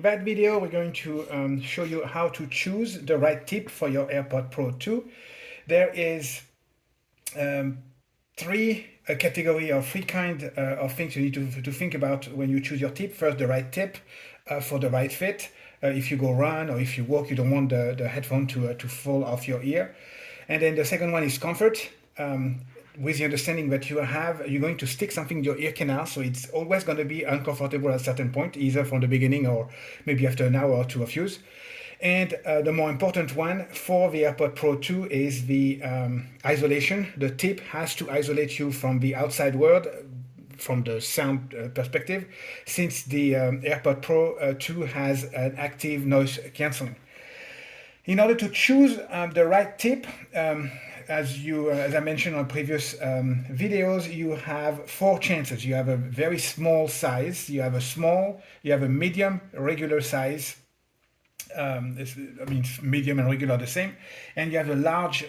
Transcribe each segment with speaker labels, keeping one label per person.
Speaker 1: that video, we're going to show you how to choose the right tip for your AirPod Pro 2. There is three category or three kind of things you need to think about when you choose your tip. First, the right tip for the right fit. If you go run or if you walk, you don't want the headphone to fall off your ear. And then the second one is comfort. With the understanding that you're going to stick something in your ear canal, so it's always going to be uncomfortable at a certain point, either from the beginning or maybe after an hour or two of use. And the more important one for the AirPod Pro 2 is the isolation. The tip has to isolate you from the outside world, from the sound perspective, since the AirPod Pro 2 has an active noise cancelling. In order to choose the right tip, as I mentioned on previous videos, you have four chances. You have a very small size, you have a small, you have a medium, regular size. Medium and regular are the same, and you have a large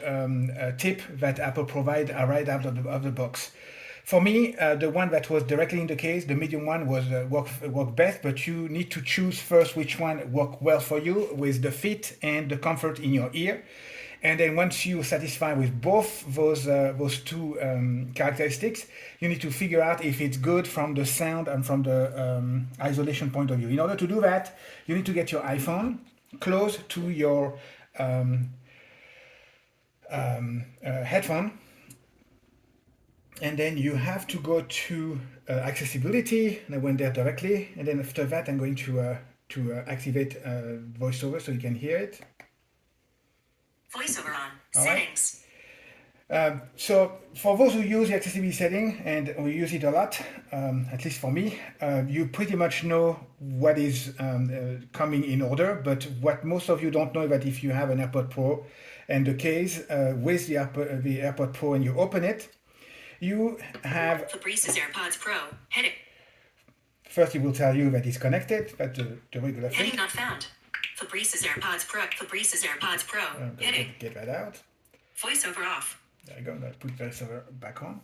Speaker 1: tip that Apple provide right out of the box. For me, the one that was directly in the case, the medium one, was work best, but you need to choose first which one work well for you with the fit and the comfort in your ear. And then once you're satisfied with both those two characteristics, you need to figure out if it's good from the sound and from the isolation point of view. In order to do that, you need to get your iPhone close to your headphone. And then you have to go to accessibility, and I went there directly. And then after that, I'm going to activate voiceover so you can hear it.
Speaker 2: Voiceover on. Settings.
Speaker 1: So for those who use the accessibility setting, and we use it a lot, at least for me, you pretty much know what is coming in order. But what most of you don't know is that if you have an AirPod Pro and the case with the AirPod Pro and you open it, you have
Speaker 2: Fabrice's AirPods Pro. Heading.
Speaker 1: First, it will tell you that it's connected. That's the regular thing.
Speaker 2: Heading not found. Fabrice's AirPods Pro. Fabrice's AirPods Pro. Heading.
Speaker 1: Get that out.
Speaker 2: Voiceover off.
Speaker 1: There you go. I'm going to put voiceover back on.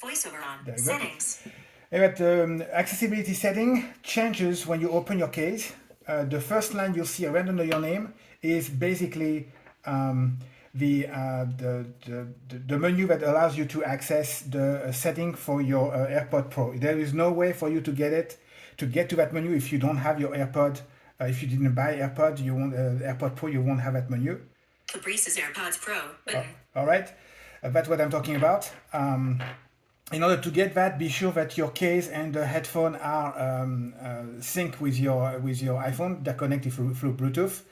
Speaker 2: Voiceover on. Settings.
Speaker 1: But accessibility setting changes when you open your case. The first line you'll see right under your name is basically the menu that allows you to access the setting for your AirPod Pro. There is no way for you to get to that menu if you don't have your AirPod. If you didn't buy AirPod, you want AirPod Pro, you won't have that menu.
Speaker 2: Fabrice's AirPods Pro button.
Speaker 1: All right, that's what I'm talking about. In order to get that, be sure that your case and the headphone are sync with your iPhone. They're connected through Bluetooth.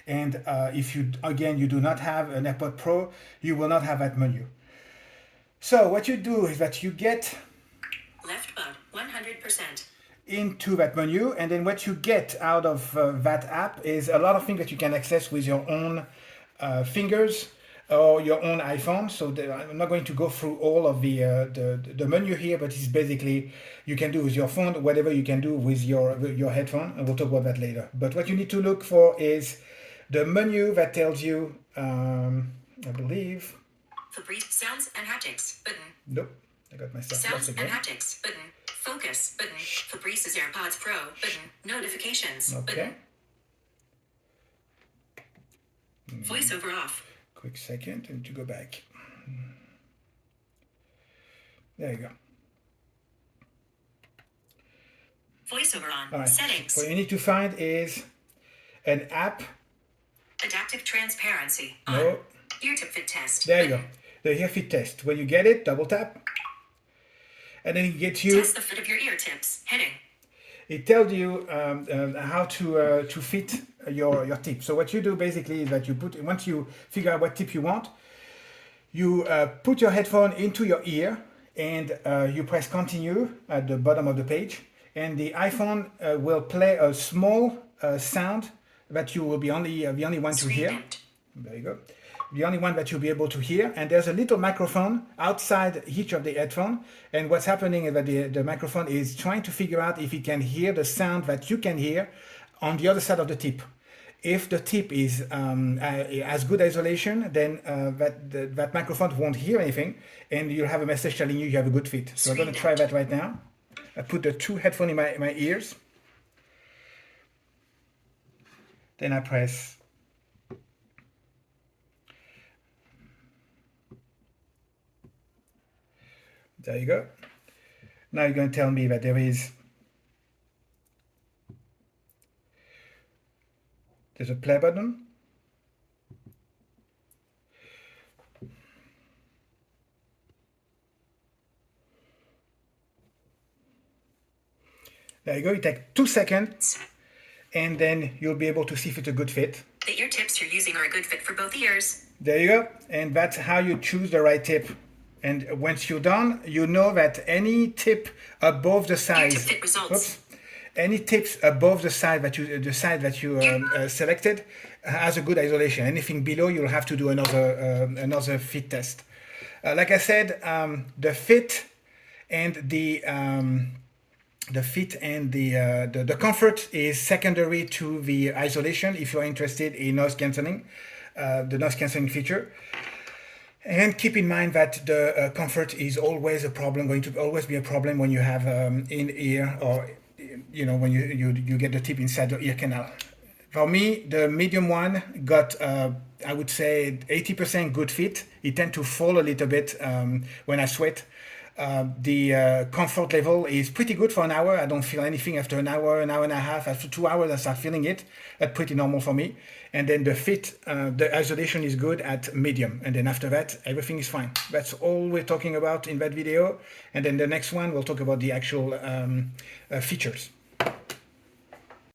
Speaker 1: And if you do not have an AirPod Pro, you will not have that menu. So what you do is that you get
Speaker 2: left button 100%
Speaker 1: into that menu, and then what you get out of that app is a lot of things that you can access with your own fingers or your own iPhone. So I'm not going to go through all of the menu here, but it's basically you can do with your phone whatever you can do with your headphone, and we'll talk about that later. But what you need to look for is the menu that tells you, I believe.
Speaker 2: Fabrice sounds and haptics button.
Speaker 1: Nope, I got myself
Speaker 2: sounds
Speaker 1: lost again.
Speaker 2: and haptics button. Focus button. Fabrice's AirPods Pro button. Notifications
Speaker 1: Okay.
Speaker 2: button. Voiceover off.
Speaker 1: Quick second, I need to go back. There you go.
Speaker 2: Voiceover on.
Speaker 1: All right.
Speaker 2: Settings.
Speaker 1: What you need to find is an app.
Speaker 2: Adaptive transparency on.
Speaker 1: No.
Speaker 2: Ear tip fit test.
Speaker 1: There you go. The ear fit test. When you get it, double tap. And then it gets you.
Speaker 2: Test the fit of your ear tips. Heading.
Speaker 1: It tells you how to fit your tip. So what you do basically is that once you figure out what tip you want, you put your headphone into your ear and you press continue at the bottom of the page, and the iPhone will play a small sound that you will be the only one to hear. There you go. The only one that you'll be able to hear, and there's a little microphone outside each of the headphones, and what's happening is that the microphone is trying to figure out if it can hear the sound that you can hear on the other side of the tip. If the tip is has good isolation, then that microphone won't hear anything, and you'll have a message telling you have a good fit. So I'm going to try that right now. I put the two headphones in my ears. Then I press. There you go. Now you're going to tell me that there's a play button. There you go. You take 2 seconds, and then you'll be able to see if it's a good fit.
Speaker 2: The ear tips you're using are a good fit for both ears.
Speaker 1: There you go. And that's how you choose the right tip. And once you're done, you know that any tip above the size,
Speaker 2: Ear tip fit results.
Speaker 1: any tips above the side that you selected has a good isolation. Anything below, you'll have to do another fit test. Like I said, the fit and the comfort is secondary to the isolation if you're interested in noise cancelling, the noise cancelling feature. And keep in mind that the comfort is always a problem, going to always be a problem when you have in-ear, or when you get the tip inside the ear canal. For me, the medium one got, I would say, 80% good fit. It tends to fall a little bit when I sweat. The comfort level is pretty good for an hour. I don't feel anything after an hour and a half. After 2 hours, I start feeling it. That's pretty normal for me. And then the fit, the isolation is good at medium. And then after that, everything is fine. That's all we're talking about in that video. And then the next one, we'll talk about the actual features.